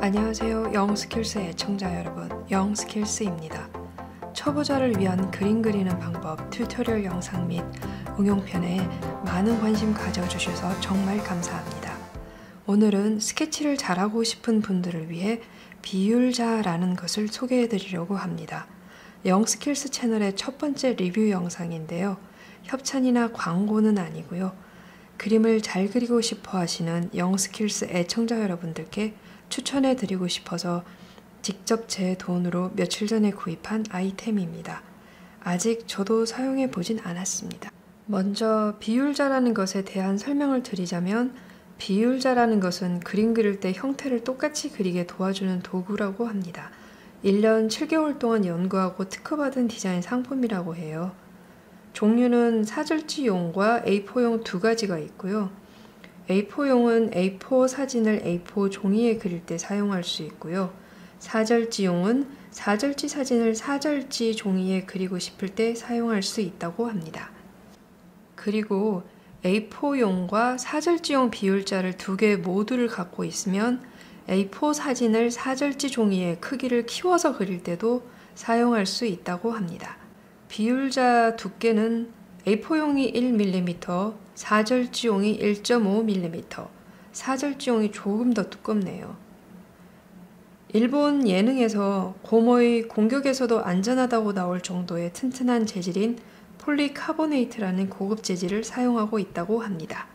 안녕하세요. 영스킬스 애청자 여러분, 영스킬스입니다. 초보자를 위한 그림 그리는 방법 튜토리얼 영상 및 응용편에 많은 관심 가져주셔서 정말 감사합니다. 오늘은 스케치를 잘하고 싶은 분들을 위해 비율자라는 것을 소개해 드리려고 합니다. 영스킬스 채널의 첫 번째 리뷰 영상인데요. 협찬이나 광고는 아니고요. 그림을 잘 그리고 싶어 하시는 영스킬스 애청자 여러분들께 추천해 드리고 싶어서 직접 제 돈으로 며칠 전에 구입한 아이템입니다. 아직 저도 사용해 보진 않았습니다. 먼저 비율자라는 것에 대한 설명을 드리자면, 비율자라는 것은 그림 그릴 때 형태를 똑같이 그리게 도와주는 도구라고 합니다. 1년 7개월 동안 연구하고 특허받은 디자인 상품이라고 해요. 종류는 사절지용과 A4용 두 가지가 있고요. A4용은 A4 사진을 A4 종이에 그릴 때 사용할 수 있고요. 사절지용은 사절지 사진을 사절지 종이에 그리고 싶을 때 사용할 수 있다고 합니다. 그리고 A4용과 사절지용 비율자를 두 개 모두를 갖고 있으면 A4 사진을 사절지 종이에 크기를 키워서 그릴 때도 사용할 수 있다고 합니다. 비율자 두께는 A4용이 1mm, 사절지용이 1.5mm, 사절지용이 조금 더 두껍네요. 일본 예능에서 고모의 공격에서도 안전하다고 나올 정도의 튼튼한 재질인 폴리카보네이트라는 고급 재질을 사용하고 있다고 합니다.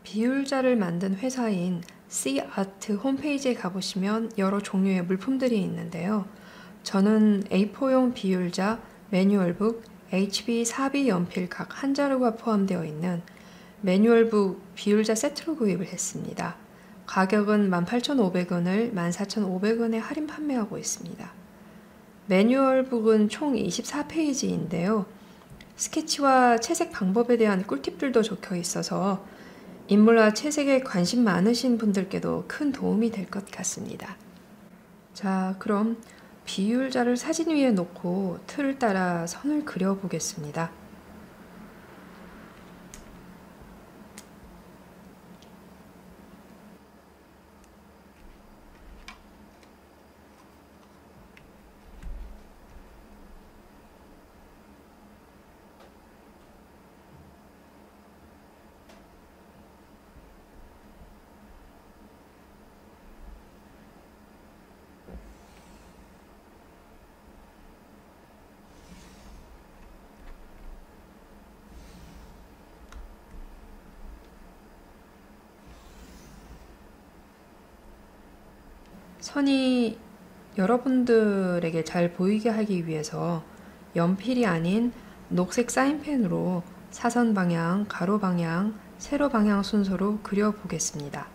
비율자를 만든 회사인 C-ART 홈페이지에 가보시면 여러 종류의 물품들이 있는데요. 저는 A4용 비율자, 매뉴얼북, HB 4B 연필 각 한 자루가 포함되어 있는 매뉴얼북 비율자 세트로 구입을 했습니다. 가격은 18,500원을 14,500원에 할인 판매하고 있습니다. 매뉴얼북은 총 24페이지인데요. 스케치와 채색 방법에 대한 꿀팁들도 적혀 있어서 인물화 채색에 관심 많으신 분들께도 큰 도움이 될 것 같습니다. 자, 그럼 비율자를 사진 위에 놓고 틀을 따라 선을 그려 보겠습니다. 선이 여러분들에게 잘 보이게 하기 위해서 연필이 아닌 녹색 사인펜으로 사선 방향, 가로 방향, 세로 방향 순서로 그려 보겠습니다.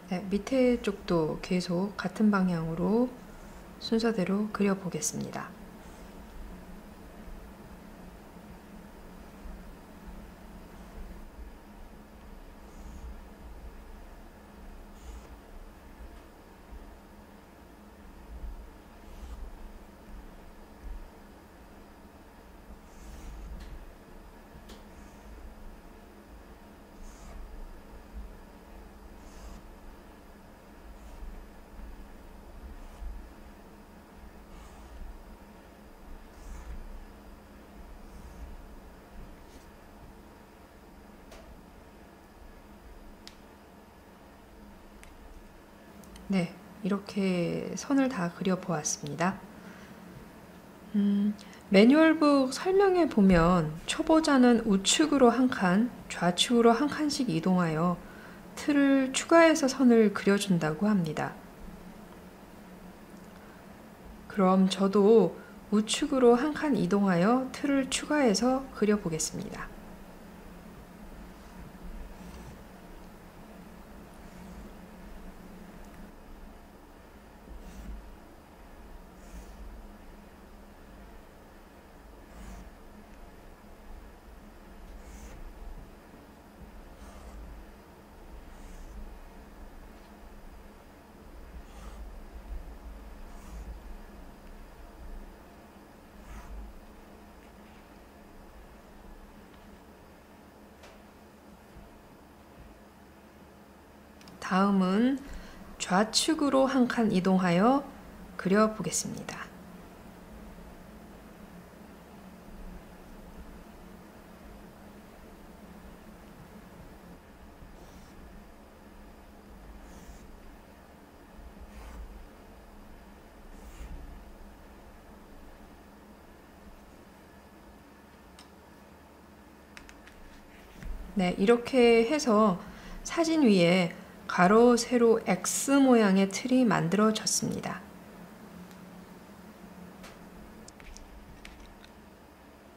네, 밑에 쪽도 계속 같은 방향으로 순서대로 그려 보겠습니다. 네, 이렇게 선을 다 그려 보았습니다. 매뉴얼북 설명에 보면 초보자는 우측으로 한 칸, 좌측으로 한 칸씩 이동하여 틀을 추가해서 선을 그려준다고 합니다. 그럼 저도 우측으로 한 칸 이동하여 틀을 추가해서 그려보겠습니다. 다음은 좌측으로 한 칸 이동하여 그려보겠습니다. 네, 이렇게 해서 사진 위에 가로, 세로, X 모양의 틀이 만들어졌습니다.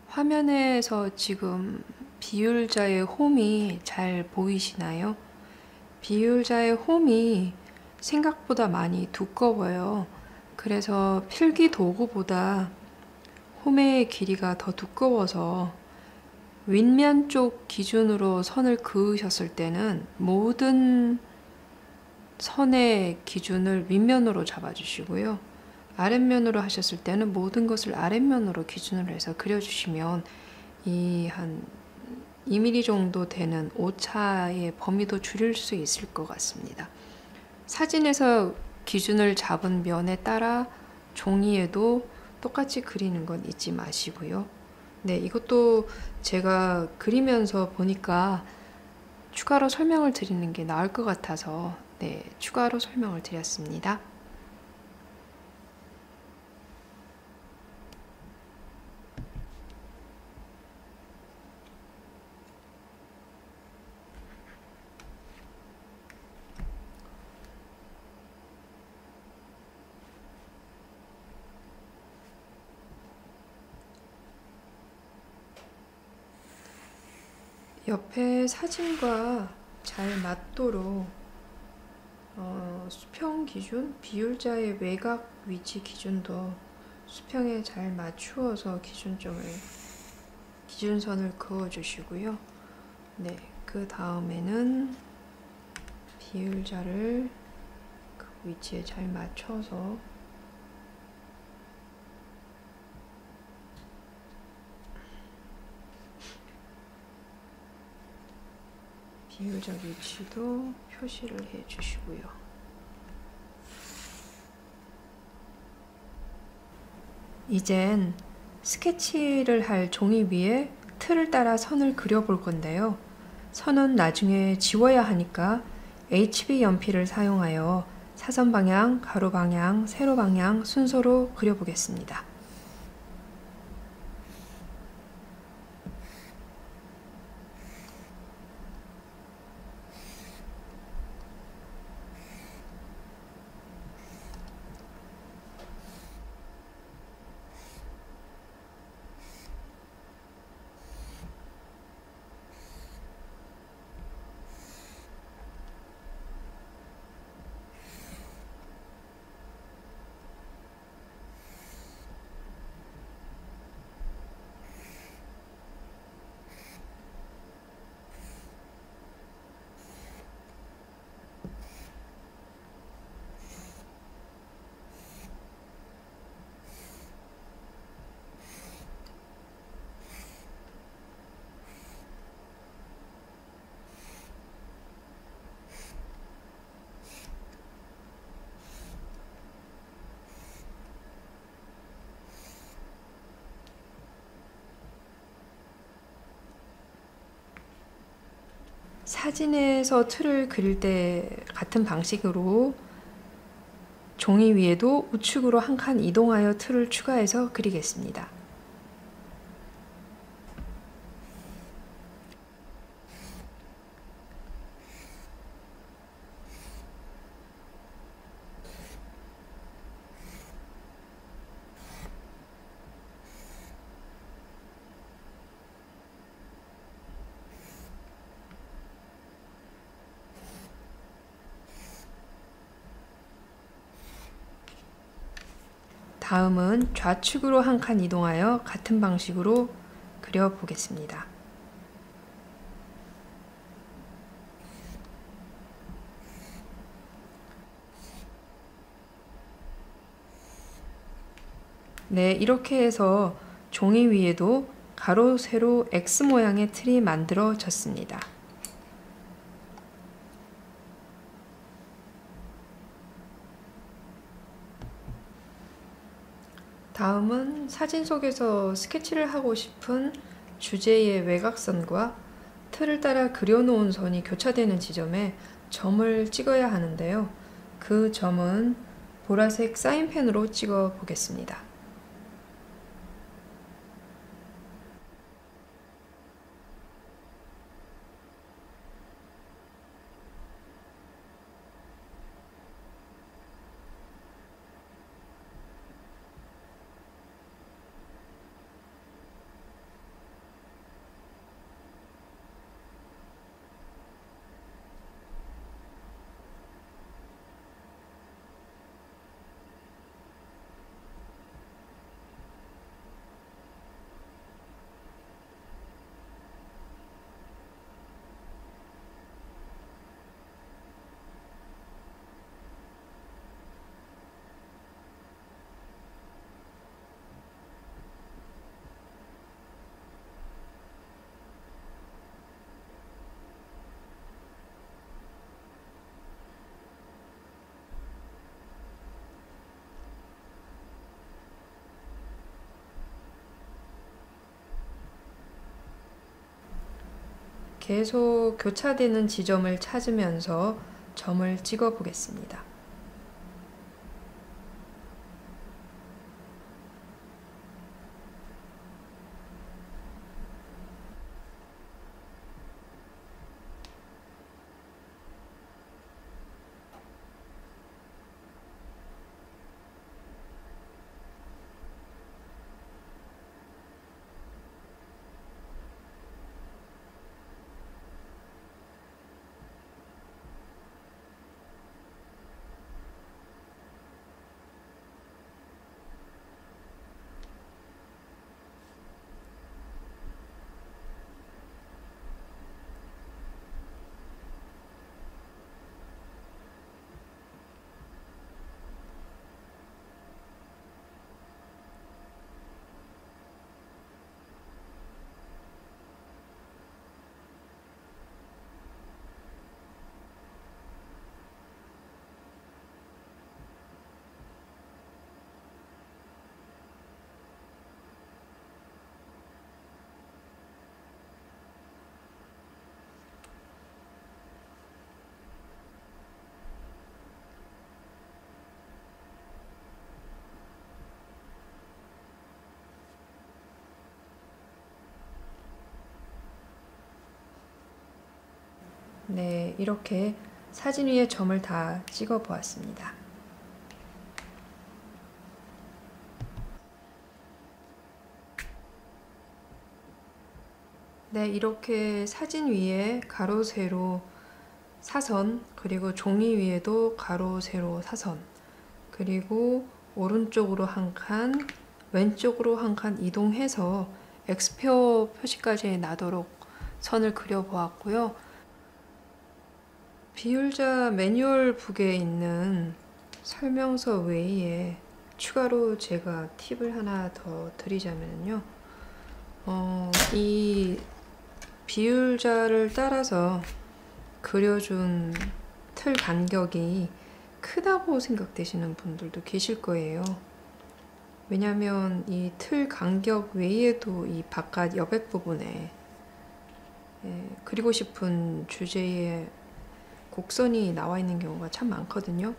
화면에서 지금 비율자의 홈이 잘 보이시나요? 비율자의 홈이 생각보다 많이 두꺼워요. 그래서 필기 도구보다 홈의 길이가 더 두꺼워서 윗면 쪽 기준으로 선을 그으셨을 때는 모든 선의 기준을 윗면으로 잡아주시고요. 아랫면으로 하셨을 때는 모든 것을 아랫면으로 기준으로 해서 그려주시면 이 한 2mm 정도 되는 오차의 범위도 줄일 수 있을 것 같습니다. 사진에서 기준을 잡은 면에 따라 종이에도 똑같이 그리는 건 잊지 마시고요. 네, 이것도 제가 그리면서 보니까 추가로 설명을 드리는 게 나을 것 같아서 네, 추가로 설명을 드렸습니다. 옆에 사진과 잘 맞도록 수평 기준, 비율자의 외곽 위치 기준도 수평에 잘 맞추어서 기준선을 그어주시고요. 네, 그 다음에는 비율자를 그 위치에 잘 맞춰서 비율적 위치도 표시를 해 주시고요. 이젠 스케치를 할 종이 위에 틀을 따라 선을 그려볼 건데요. 선은 나중에 지워야 하니까 HB 연필을 사용하여 사선 방향, 가로 방향, 세로 방향 순서로 그려보겠습니다. 사진에서 틀을 그릴 때 같은 방식으로 종이 위에도 우측으로 한 칸 이동하여 틀을 추가해서 그리겠습니다. 다음은 좌측으로 한 칸 이동하여 같은 방식으로 그려보겠습니다. 네, 이렇게 해서 종이 위에도 가로, 세로, X 모양의 틀이 만들어졌습니다. 다음은 사진 속에서 스케치를 하고 싶은 주제의 외곽선과 틀을 따라 그려놓은 선이 교차되는 지점에 점을 찍어야 하는데요. 그 점은 보라색 사인펜으로 찍어 보겠습니다. 계속 교차되는 지점을 찾으면서 점을 찍어 보겠습니다. 네, 이렇게 사진 위에 점을 다 찍어 보았습니다. 네, 이렇게 사진 위에 가로, 세로, 사선, 그리고 종이 위에도 가로, 세로, 사선, 그리고 오른쪽으로 한 칸, 왼쪽으로 한 칸 이동해서 X표 표시까지 나도록 선을 그려 보았고요. 비율자 매뉴얼 북에 있는 설명서 외에 추가로 제가 팁을 하나 더 드리자면요. 이 비율자를 따라서 그려준 틀 간격이 크다고 생각되시는 분들도 계실 거예요. 왜냐하면 이 틀 간격 외에도 이 바깥 여백 부분에 그리고 싶은 주제의 곡선이 나와 있는 경우가 참 많거든요.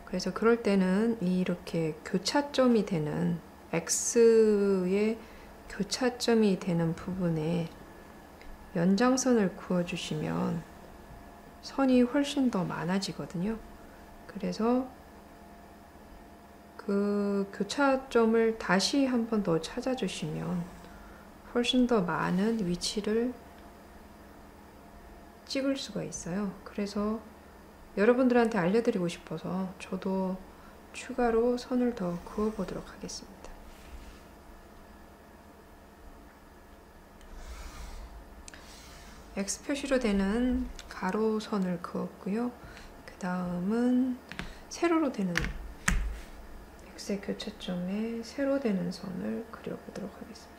그래서 그럴 때는 이렇게 교차점이 되는 X의 교차점이 되는 부분에 연장선을 그어주시면 선이 훨씬 더 많아지거든요. 그래서 그 교차점을 다시 한 번 더 찾아주시면 훨씬 더 많은 위치를 찍을 수가 있어요. 그래서 여러분들한테 알려드리고 싶어서 저도 추가로 선을 더 그어 보도록 하겠습니다. X 표시로 되는 가로선을 그었고요. 그 다음은 세로로 되는 X의 교차점에 세로 되는 선을 그려보도록 하겠습니다.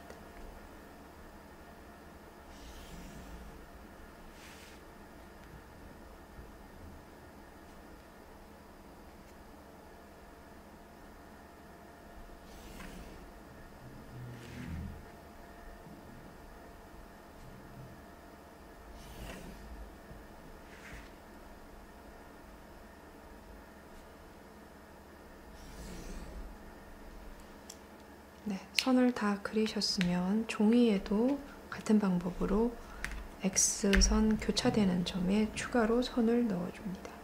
네, 선을 다 그리셨으면 종이에도 같은 방법으로 X선 교차되는 점에 추가로 선을 넣어줍니다.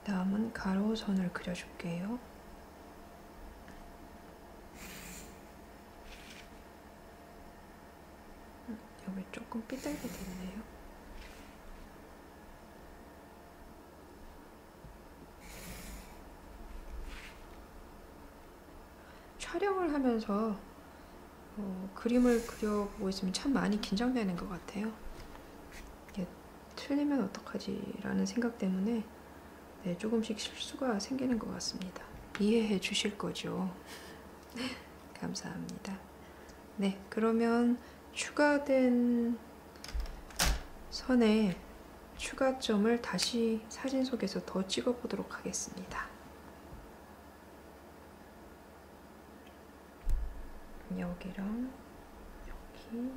다음은 가로선을 그려줄게요. 여기 조금 삐뚤게 됐네요. 촬영을 하면서 그림을 그려보고 있으면 참 많이 긴장되는 것 같아요. 이게 틀리면 어떡하지 라는 생각 때문에 네, 조금씩 실수가 생기는 것 같습니다. 이해해 주실 거죠? 감사합니다. 네, 그러면 추가된 선에 추가점을 다시 사진 속에서 더 찍어 보도록 하겠습니다. 여기랑 여기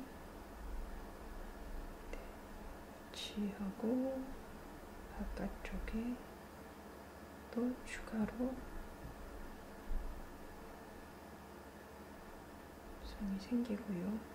배치하고 바깥쪽에 또 추가로 선이 생기고요.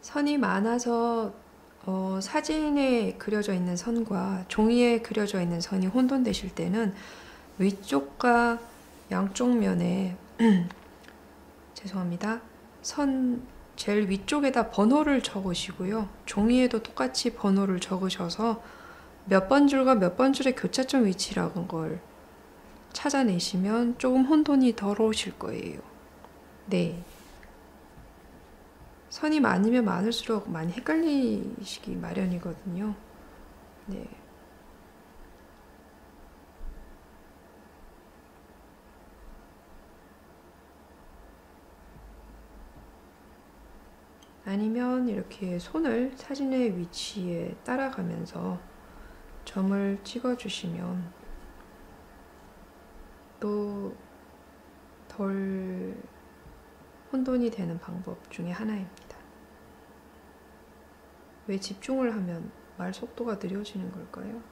선이 많아서 사진에 그려져 있는 선과 종이에 그려져 있는 선이 혼돈되실 때는 위쪽과 양쪽 면에 죄송합니다. 선 제일 위쪽에다 번호를 적으시고요. 종이에도 똑같이 번호를 적으셔서 몇 번 줄과 몇 번 줄의 교차점 위치라는 걸 찾아내시면 조금 혼돈이 덜 오실 거예요. 네. 선이 많으면 많을수록 많이 헷갈리시기 마련이거든요. 네. 아니면 이렇게 손을 사진의 위치에 따라가면서 점을 찍어주시면 또 덜 혼돈이 되는 방법 중에 하나입니다. 왜 집중을 하면 말 속도가 느려지는 걸까요?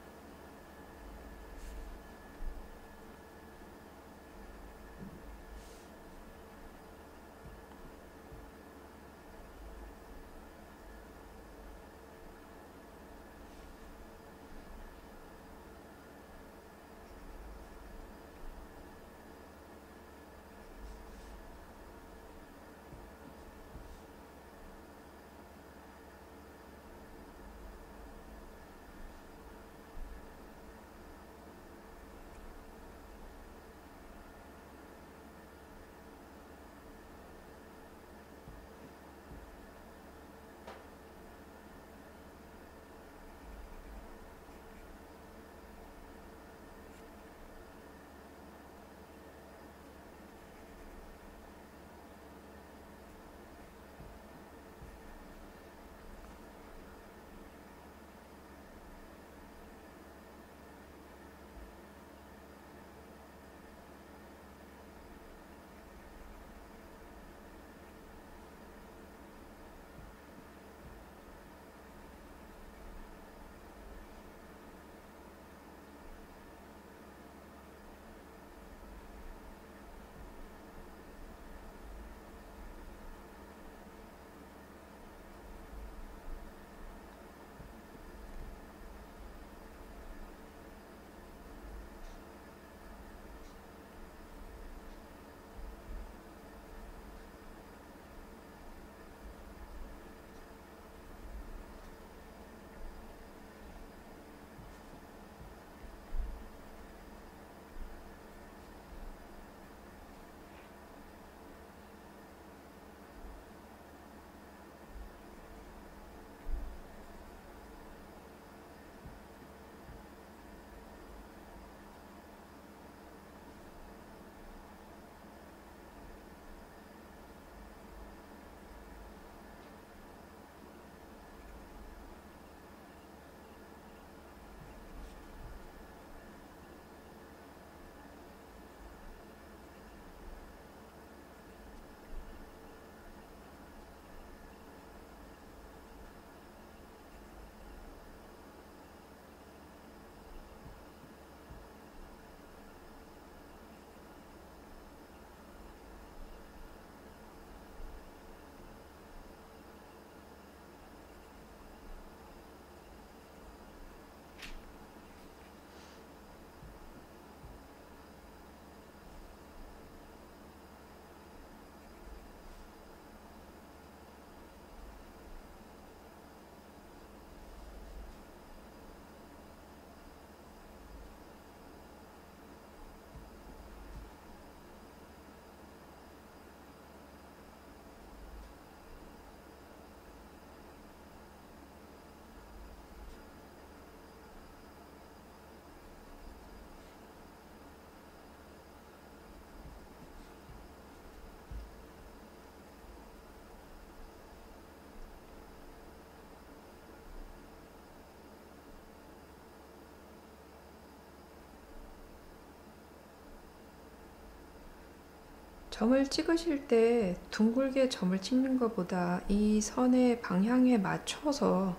점을 찍으실 때 둥글게 점을 찍는 것보다 이 선의 방향에 맞춰서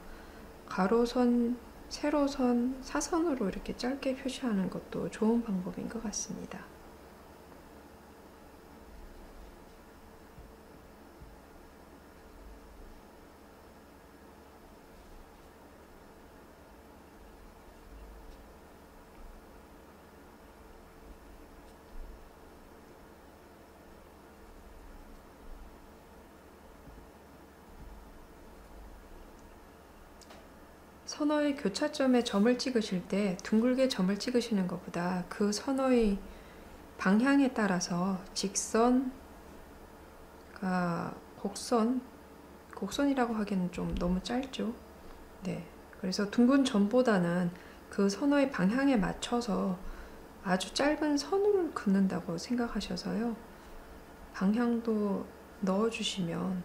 가로선, 세로선, 사선으로 이렇게 짧게 표시하는 것도 좋은 방법인 것 같습니다. 선어의 교차점에 점을 찍으실 때 둥글게 점을 찍으시는 것보다 그 선어의 방향에 따라서 직선, 곡선이라고 하기에는 좀 너무 짧죠. 네, 그래서 둥근 점보다는 그 선어의 방향에 맞춰서 아주 짧은 선을 긋는다고 생각하셔서요. 방향도 넣어주시면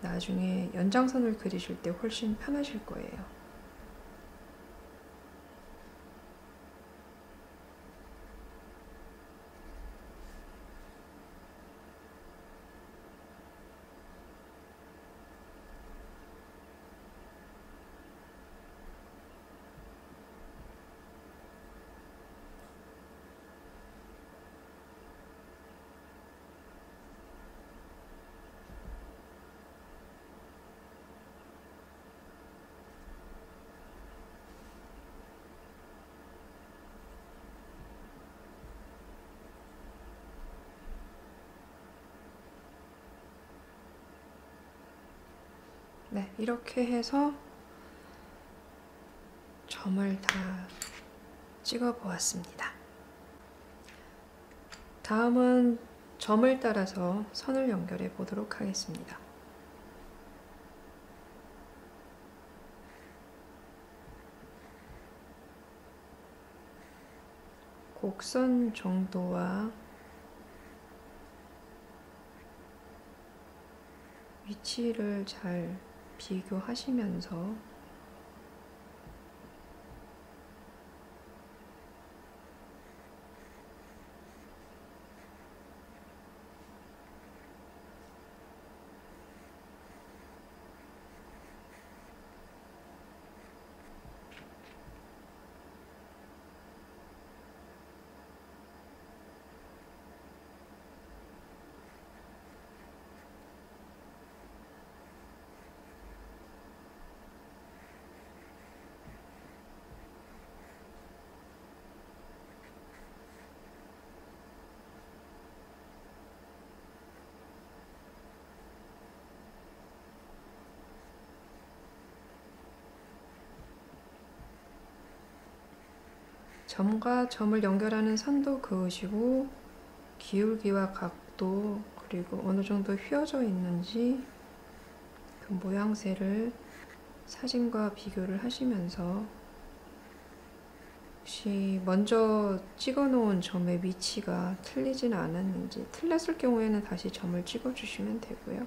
나중에 연장선을 그리실 때 훨씬 편하실 거예요. 네, 이렇게 해서 점을 다 찍어 보았습니다. 다음은 점을 따라서 선을 연결해 보도록 하겠습니다. 곡선 정도와 위치를 잘 비교하시면서 점과 점을 연결하는 선도 그으시고 기울기와 각도 그리고 어느 정도 휘어져 있는지 그 모양새를 사진과 비교를 하시면서 혹시 먼저 찍어 놓은 점의 위치가 틀리진 않았는지, 틀렸을 경우에는 다시 점을 찍어 주시면 되고요.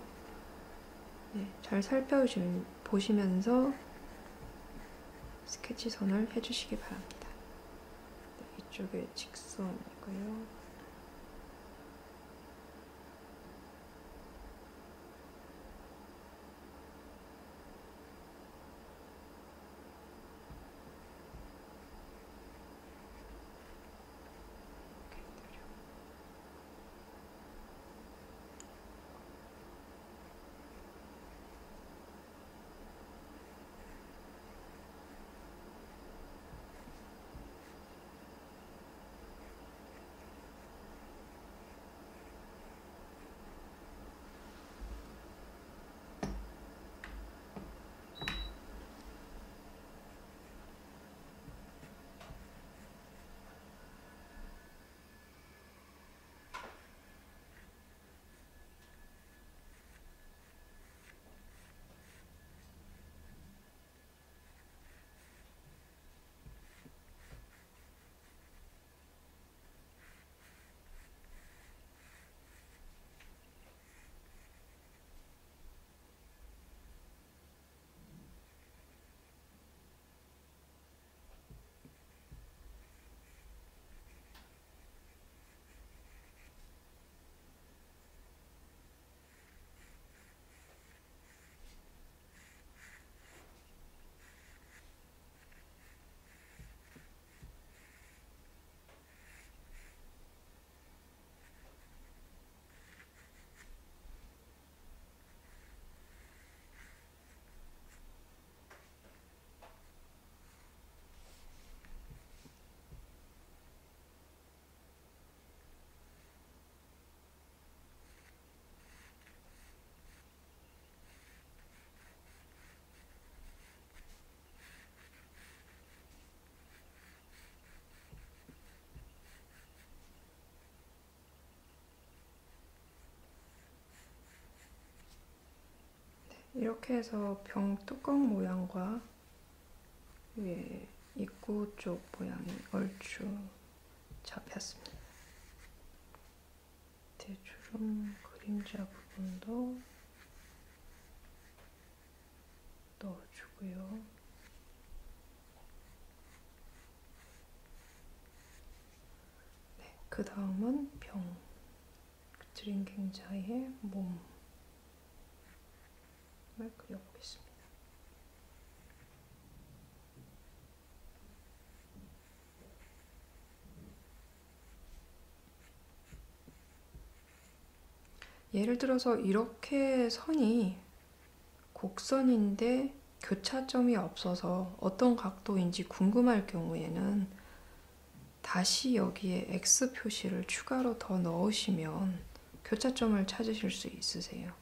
네, 잘 살펴보시면서 스케치 선을 해주시기 바랍니다. 네, 이쪽에 직선이고요. 이렇게 해서 병 뚜껑 모양과 위에 입구 쪽 모양이 얼추 잡혔습니다. 대주름 그림자 부분도 넣어주고요. 네, 그 다음은 병 드링킹자의 몸을 그려보겠습니다. 예를 들어서 이렇게 선이 곡선인데 교차점이 없어서 어떤 각도인지 궁금할 경우에는 다시 여기에 X 표시를 추가로 더 넣으시면 교차점을 찾으실 수 있으세요.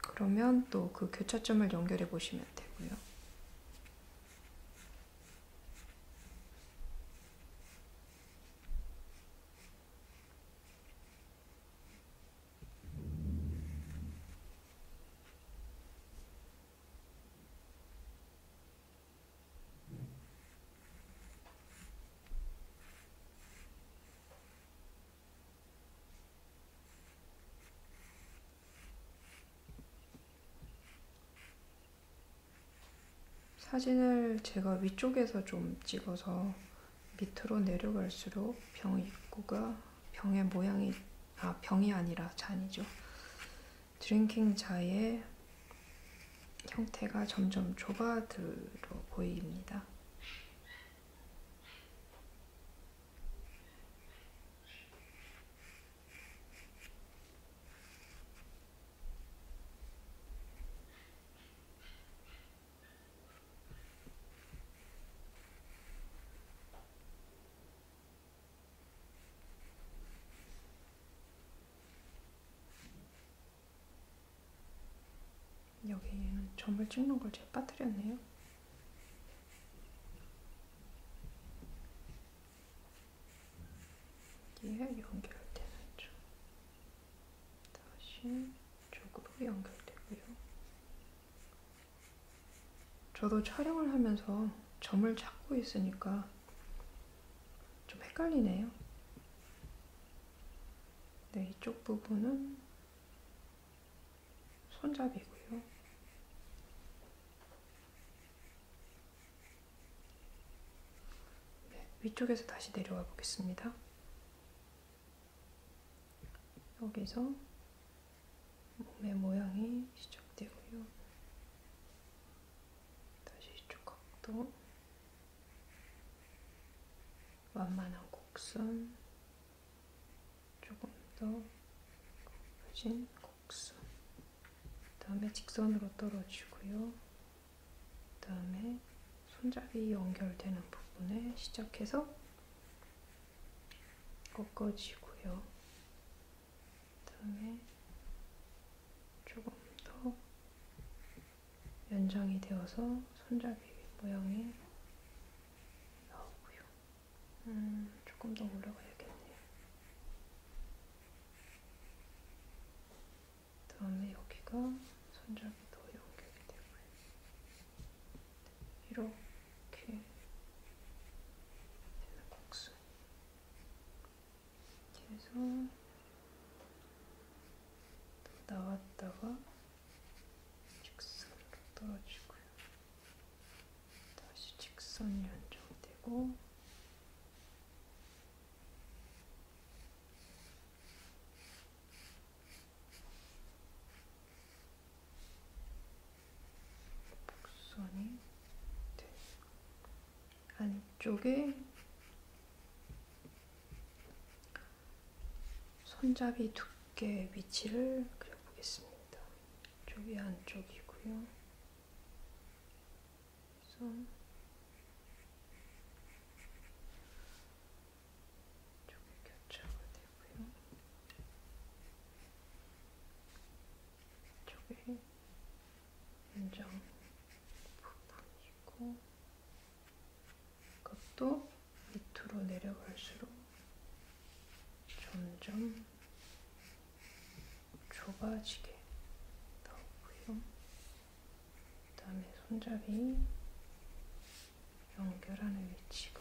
그러면 또 그 교차점을 연결해 보시면 되고요. 사진을 제가 위쪽에서 좀 찍어서 밑으로 내려갈수록 병 입구가 병의 모양이 병이 아니라 잔이죠. 드링킹 자의 형태가 점점 좁아들어 보입니다. 여기는 점을 찍는 걸 제가 빠뜨렸네요. 여기에 연결되는 점. 다시 쪽으로 연결되고요. 저도 촬영을 하면서 점을 찾고 있으니까 좀 헷갈리네요. 네, 이쪽 부분은 손잡이고요. 네, 위쪽에서 다시 내려와 보겠습니다. 여기서 몸의 모양이 시작되고요. 다시 이쪽 각도, 완만한 곡선, 조금 더 굽어진 곡선, 그 다음에 직선으로 떨어지고요. 그 다음에 손잡이 연결되는 부분에 시작해서 꺾어지고요. 그 다음에 조금 더 연장이 되어서 손잡이 모양이 나오고요. 조금 더 올라가야겠네요. 그 다음에 여기가 손잡이 더 연결이 되고요. 이렇게 되는 곡선. 이렇게 해서 또 나왔다가 직선으로 떨어지고요. 다시 직선 연장되고 곡선이 안쪽에 손잡이 두께 위치를 그려보겠습니다. 이쪽이 안쪽이고요. 그래서 이쪽에 교차가 되고요. 이쪽에 연장 부분이고, 이것도 밑으로 내려갈수록 점점 좁아지게 나오고요. 손잡이 연결하는 위치가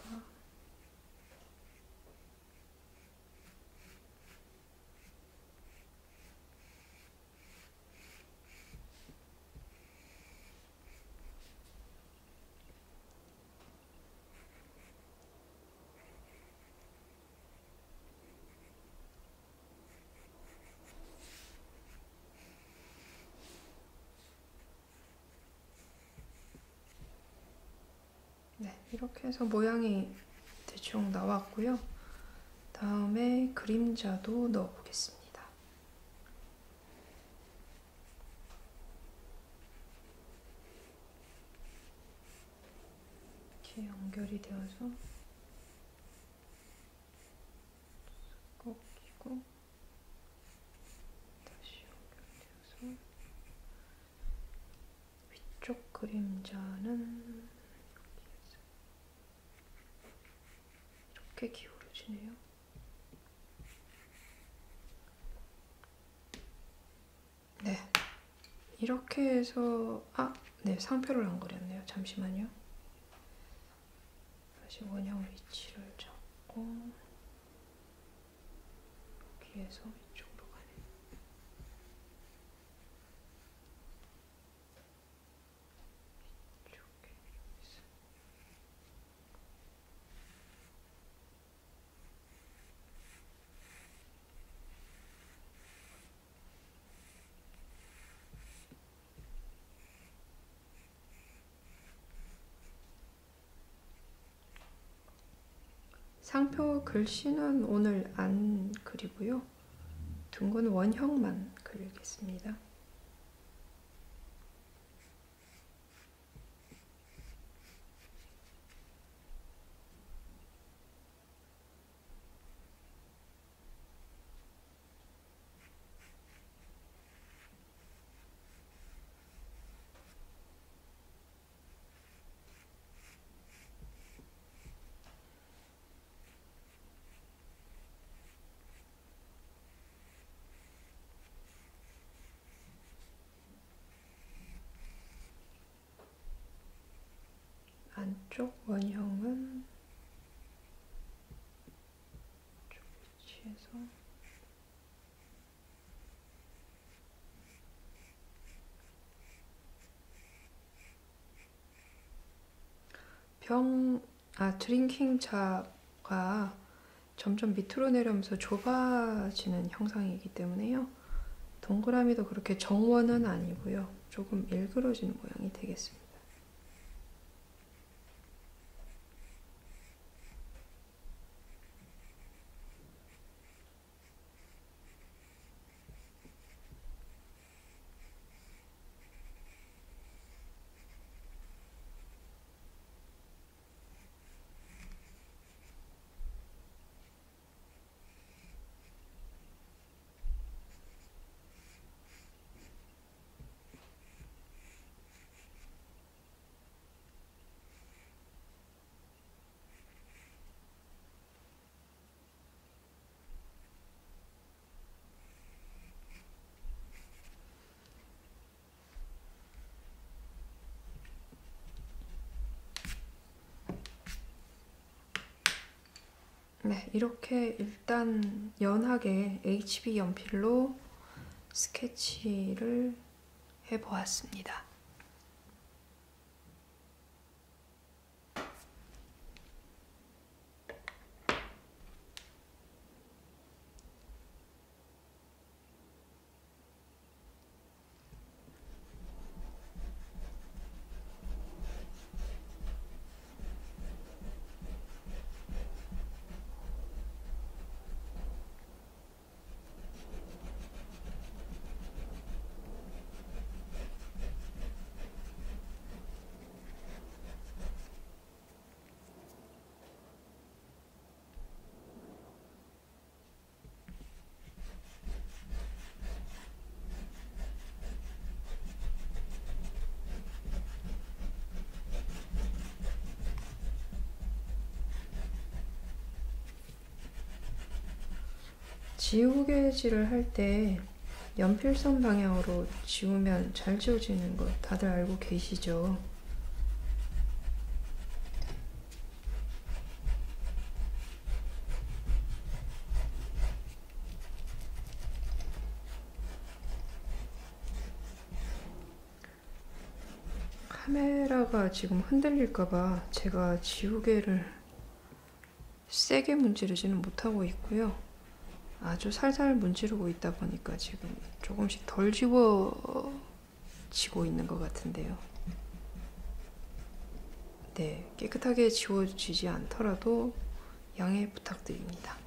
네, 이렇게 해서 모양이 대충 나왔고요. 다음에 그림자도 넣어보겠습니다. 이렇게 연결이 되어서 꼭 끼고 다시 연결되어서 위쪽 그림자는 이렇게 기울어지네요. 네, 이렇게 해서 네, 상표를 안 그렸네요. 잠시만요. 다시 원형 위치를 잡고 여기에서 이쪽으로 가네요. 이쪽에 있어요. 상표 글씨는 오늘 안 그리고요. 둥근 원형만 그리겠습니다. 안쪽 원형은 이쪽 위치에서 드링킹 차가 점점 밑으로 내려오면서 좁아지는 형상이기 때문에요. 동그라미도 그렇게 정원은 아니고요. 조금 일그러지는 모양이 되겠습니다. 네, 이렇게 일단 연하게 HB 연필로 스케치를 해보았습니다. 지우개질을 할 때 연필선 방향으로 지우면 잘 지워지는 거 다들 알고 계시죠? 카메라가 지금 흔들릴까봐 제가 지우개를 세게 문지르지는 못하고 있고요. 아주 살살 문지르고 있다 보니까 지금 조금씩 덜 지워지고 있는 것 같은데요. 네, 깨끗하게 지워지지 않더라도 양해 부탁드립니다.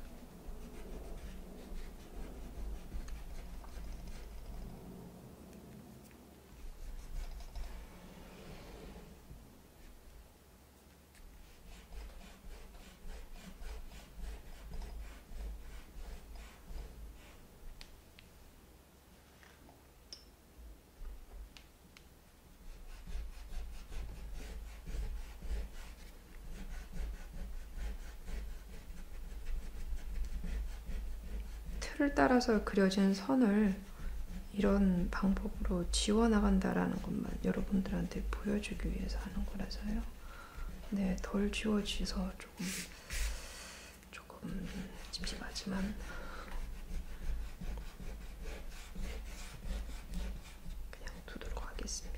틀을 따라서 그려진 선을 이런 방법으로 지워나간다라는 것만 여러분들한테 보여주기 위해서 하는 거라서요. 네, 덜 지워져서 조금 찜찜하지만 그냥 두도록 하겠습니다.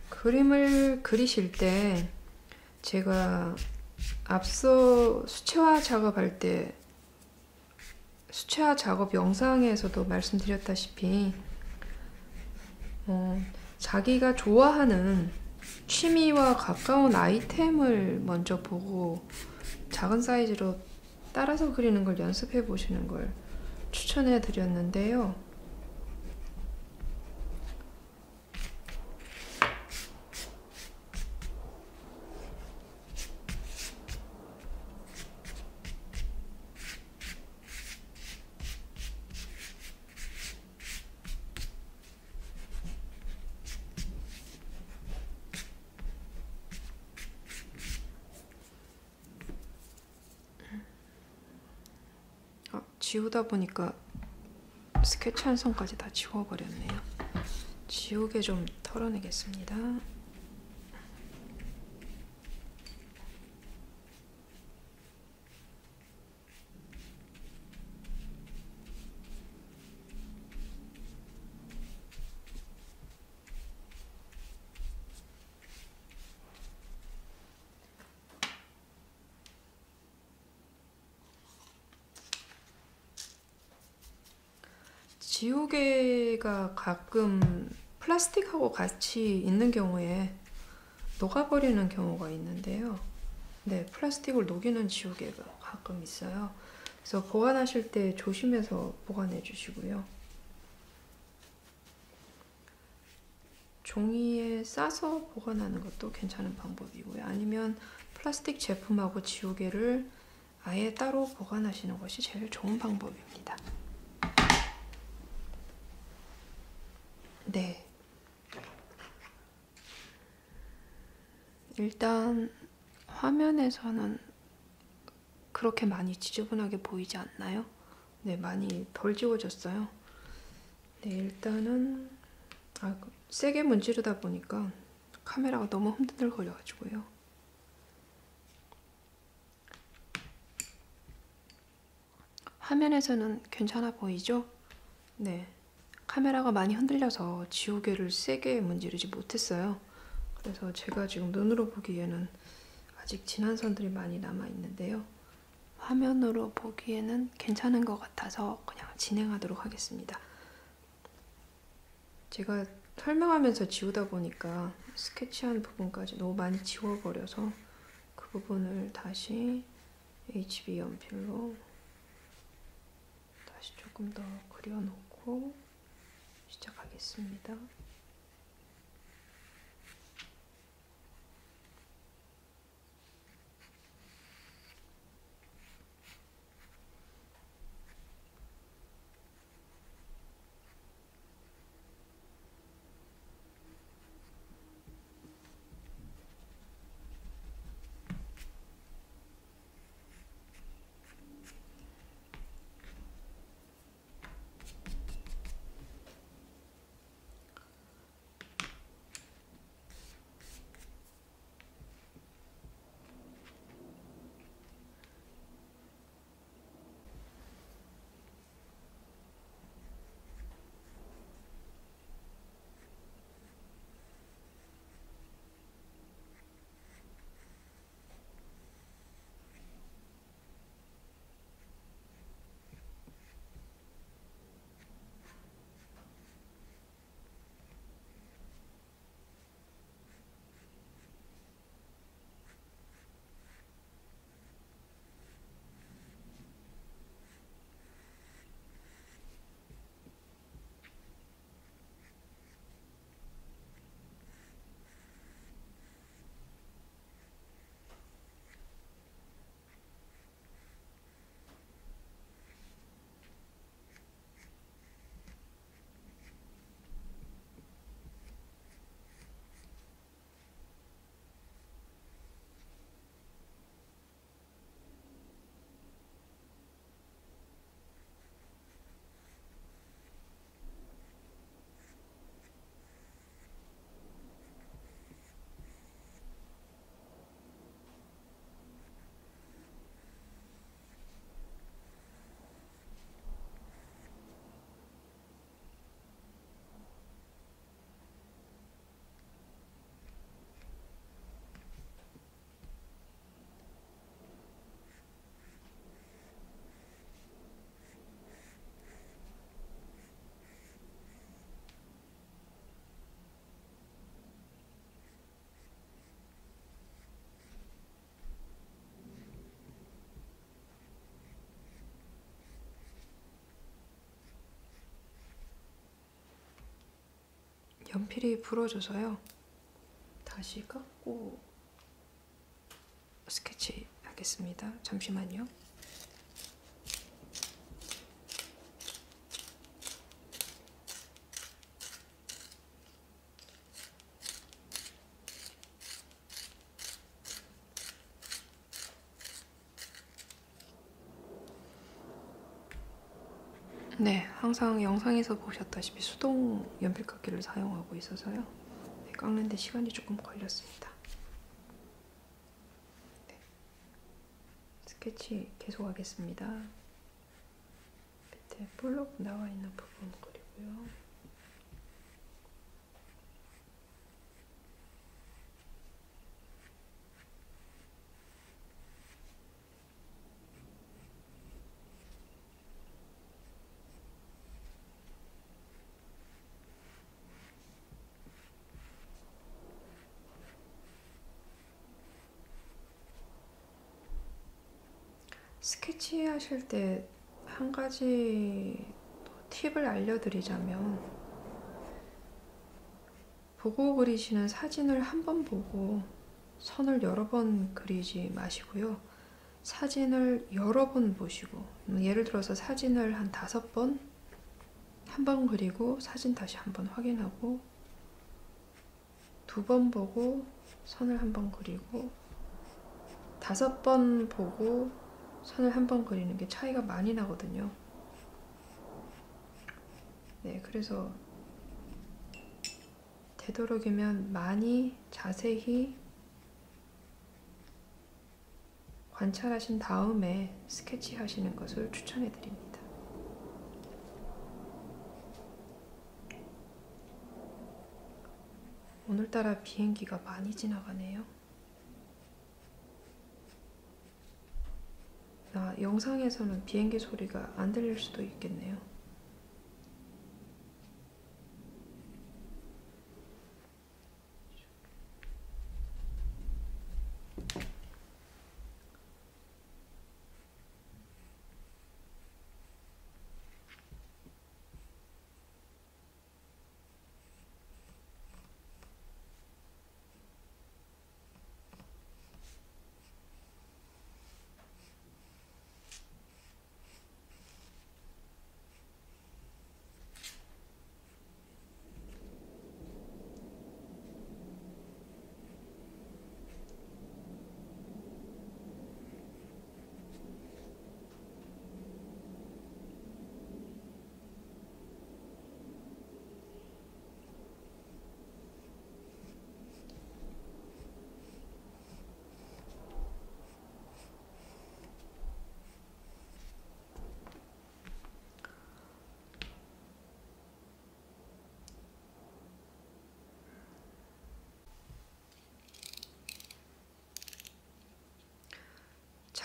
그림을 그리실 때 제가 앞서 수채화 작업할 때 수채화 작업 영상에서도 말씀드렸다시피 자기가 좋아하는 취미와 가까운 아이템을 먼저 보고 작은 사이즈로 따라서 그리는 걸 연습해 보시는 걸 추천해 드렸는데요. 지우다 보니까 스케치 한 선까지 다 지워버렸네요. 지우개 좀 털어내겠습니다. 지우개가 가끔 플라스틱하고 같이 있는 경우에 녹아버리는 경우가 있는데요. 네, 플라스틱을 녹이는 지우개가 가끔 있어요. 그래서 보관하실 때 조심해서 보관해 주시고요. 종이에 싸서 보관하는 것도 괜찮은 방법이고요. 아니면 플라스틱 제품하고 지우개를 아예 따로 보관하시는 것이 제일 좋은 방법입니다. 네. 일단 화면에서는 그렇게 많이 지저분하게 보이지 않나요? 네, 많이 덜 지워졌어요. 네, 일단은 세게 문지르다 보니까 카메라가 너무 흔들거려가지고요. 화면에서는 괜찮아 보이죠? 네. 카메라가 많이 흔들려서 지우개를 세게 문지르지 못했어요. 그래서 제가 지금 눈으로 보기에는 아직 진한 선들이 많이 남아 있는데요. 화면으로 보기에는 괜찮은 것 같아서 그냥 진행하도록 하겠습니다. 제가 설명하면서 지우다 보니까 스케치한 부분까지 너무 많이 지워버려서 그 부분을 다시 HB 연필로 다시 조금 더 그려놓고 시작하겠습니다. 연필이 부러져서요. 다시 깎고 스케치 하겠습니다. 잠시만요. 네, 항상 영상에서 보셨다시피 수동 연필깎이를 사용하고 있어서요. 네, 깎는데 시간이 조금 걸렸습니다. 네, 스케치 계속하겠습니다. 밑에 볼록 나와 있는 부분 그리고요. 스케치 하실 때 한 가지 팁을 알려드리자면, 보고 그리시는 사진을 한 번 보고 선을 여러 번 그리지 마시고요. 사진을 여러 번 보시고, 예를 들어서 사진을 한 5번 한 번 그리고 사진 다시 한 번 확인하고, 2번 보고 선을 한 번 그리고, 5번 보고 선을 한 번 그리는 게 차이가 많이 나거든요. 네, 그래서 되도록이면 많이 자세히 관찰하신 다음에 스케치 하시는 것을 추천해 드립니다. 오늘따라 비행기가 많이 지나가네요. 영상에서는 비행기 소리가 안 들릴 수도 있겠네요.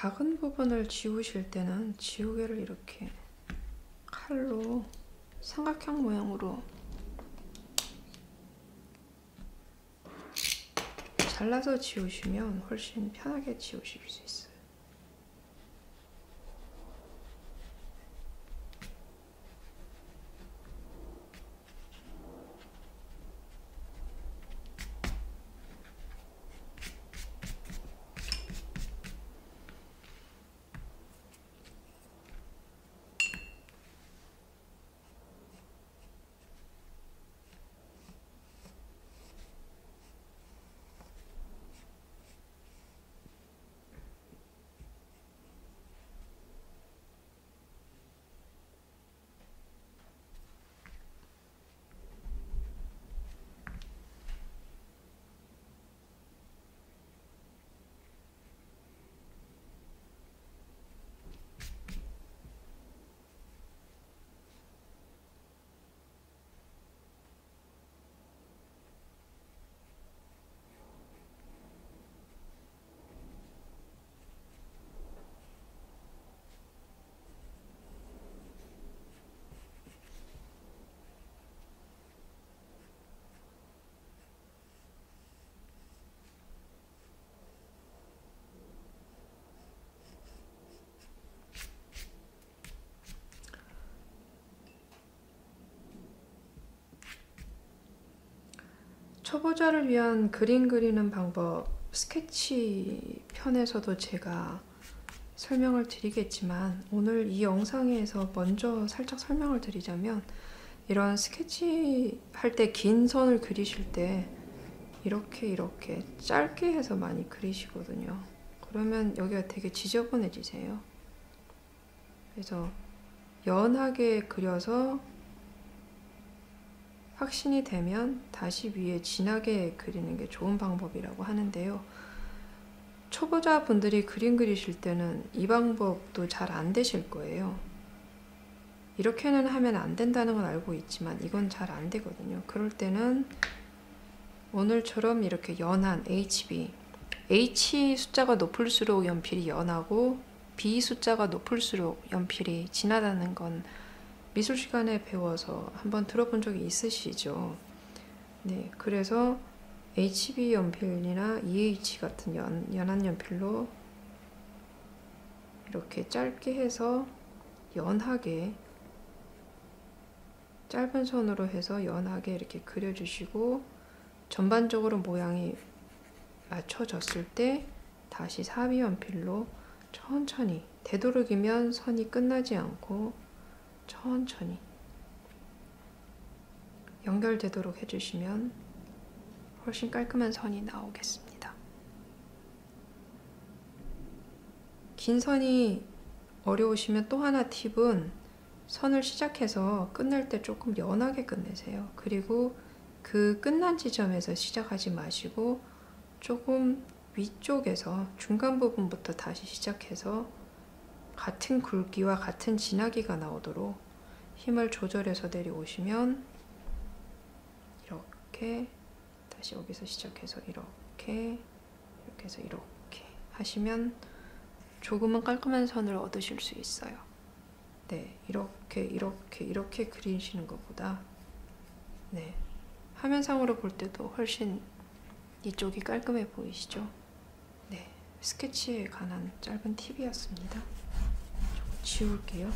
작은 부분을 지우실 때는 지우개를 이렇게 칼로 삼각형 모양으로 잘라서 지우시면 훨씬 편하게 지우실 수 있어요. 초보자를 위한 그림 그리는 방법 스케치 편에서도 제가 설명을 드리겠지만, 오늘 이 영상에서 먼저 살짝 설명을 드리자면, 이런 스케치 할 때 긴 선을 그리실 때 이렇게 짧게 해서 많이 그리시거든요. 그러면 여기가 되게 지저분해지세요. 그래서 연하게 그려서 확신이 되면 다시 위에 진하게 그리는 게 좋은 방법이라고 하는데요. 초보자분들이 그림 그리실 때는 이 방법도 잘 안 되실 거예요. 이렇게는 하면 안 된다는 건 알고 있지만 이건 잘 안 되거든요. 그럴 때는 오늘처럼 이렇게 연한 HB, H 숫자가 높을수록 연필이 연하고 B 숫자가 높을수록 연필이 진하다는 건 미술 시간에 배워서 한번 들어본 적이 있으시죠? 네, 그래서 HB 연필이나 EH 같은 연한 연필로 이렇게 짧게 해서 연하게, 짧은 선으로 해서 연하게 이렇게 그려주시고, 전반적으로 모양이 맞춰졌을 때 다시 사비 연필로 천천히, 되도록이면 선이 끝나지 않고 천천히 연결되도록 해주시면 훨씬 깔끔한 선이 나오겠습니다. 긴 선이 어려우시면 또 하나 팁은, 선을 시작해서 끝낼 때 조금 연하게 끝내세요. 그리고 그 끝난 지점에서 시작하지 마시고 조금 위쪽에서 중간 부분부터 다시 시작해서 같은 굵기와 같은 진하기가 나오도록 힘을 조절해서 내려오시면, 이렇게 다시 여기서 시작해서 이렇게 해서 이렇게 하시면 조금은 깔끔한 선을 얻으실 수 있어요. 네, 이렇게 그리시는 것보다, 네, 화면상으로 볼 때도 훨씬 이쪽이 깔끔해 보이시죠? 네, 스케치에 관한 짧은 팁이었습니다. 조금 지울게요.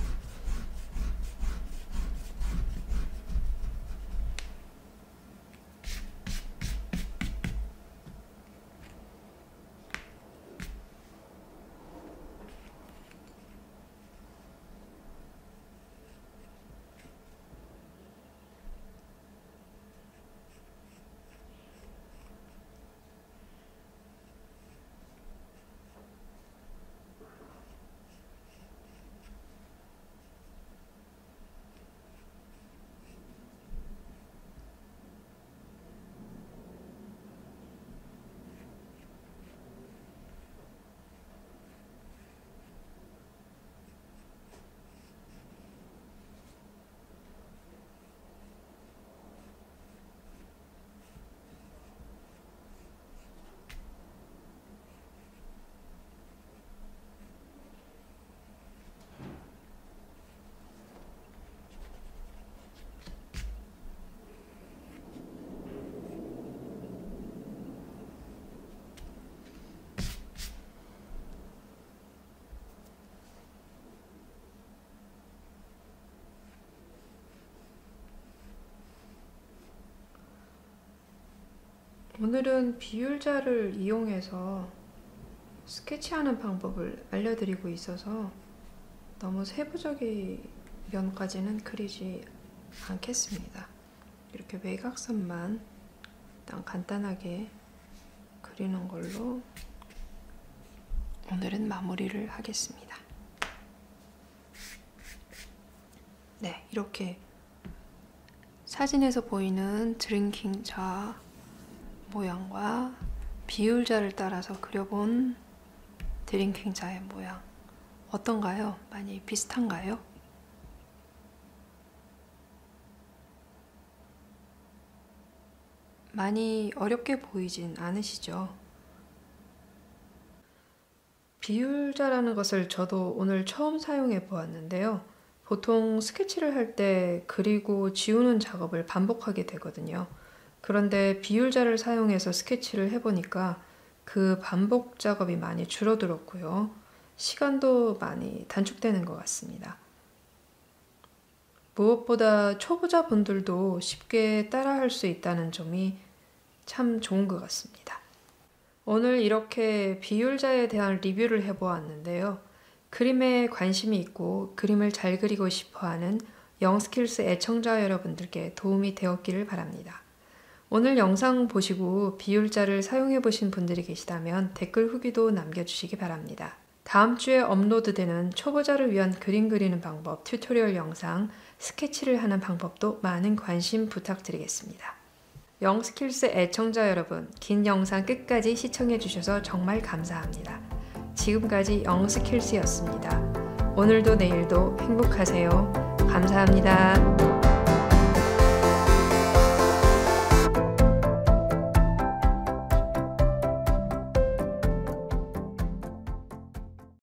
오늘은 비율자를 이용해서 스케치하는 방법을 알려드리고 있어서 너무 세부적이면까지는 그리지 않겠습니다. 이렇게 외곽선만 일단 간단하게 그리는 걸로 오늘은 마무리를 하겠습니다. 네, 이렇게 사진에서 보이는 드링킹 자 모양과 비율자를 따라서 그려본 드링킹 자의 모양 어떤가요? 많이 비슷한가요? 많이 어렵게 보이진 않으시죠? 비율자라는 것을 저도 오늘 처음 사용해 보았는데요. 보통 스케치를 할 때 그리고 지우는 작업을 반복하게 되거든요. 그런데 비율자를 사용해서 스케치를 해보니까 그 반복 작업이 많이 줄어들었고요. 시간도 많이 단축되는 것 같습니다. 무엇보다 초보자분들도 쉽게 따라할 수 있다는 점이 참 좋은 것 같습니다. 오늘 이렇게 비율자에 대한 리뷰를 해보았는데요. 그림에 관심이 있고 그림을 잘 그리고 싶어하는 영스킬스 애청자 여러분들께 도움이 되었기를 바랍니다. 오늘 영상 보시고 비율자를 사용해 보신 분들이 계시다면 댓글 후기도 남겨주시기 바랍니다. 다음 주에 업로드되는 초보자를 위한 그림 그리는 방법 튜토리얼 영상, 스케치를 하는 방법도 많은 관심 부탁드리겠습니다. 영스킬스 애청자 여러분, 긴 영상 끝까지 시청해 주셔서 정말 감사합니다. 지금까지 영스킬스였습니다. 오늘도 내일도 행복하세요. 감사합니다.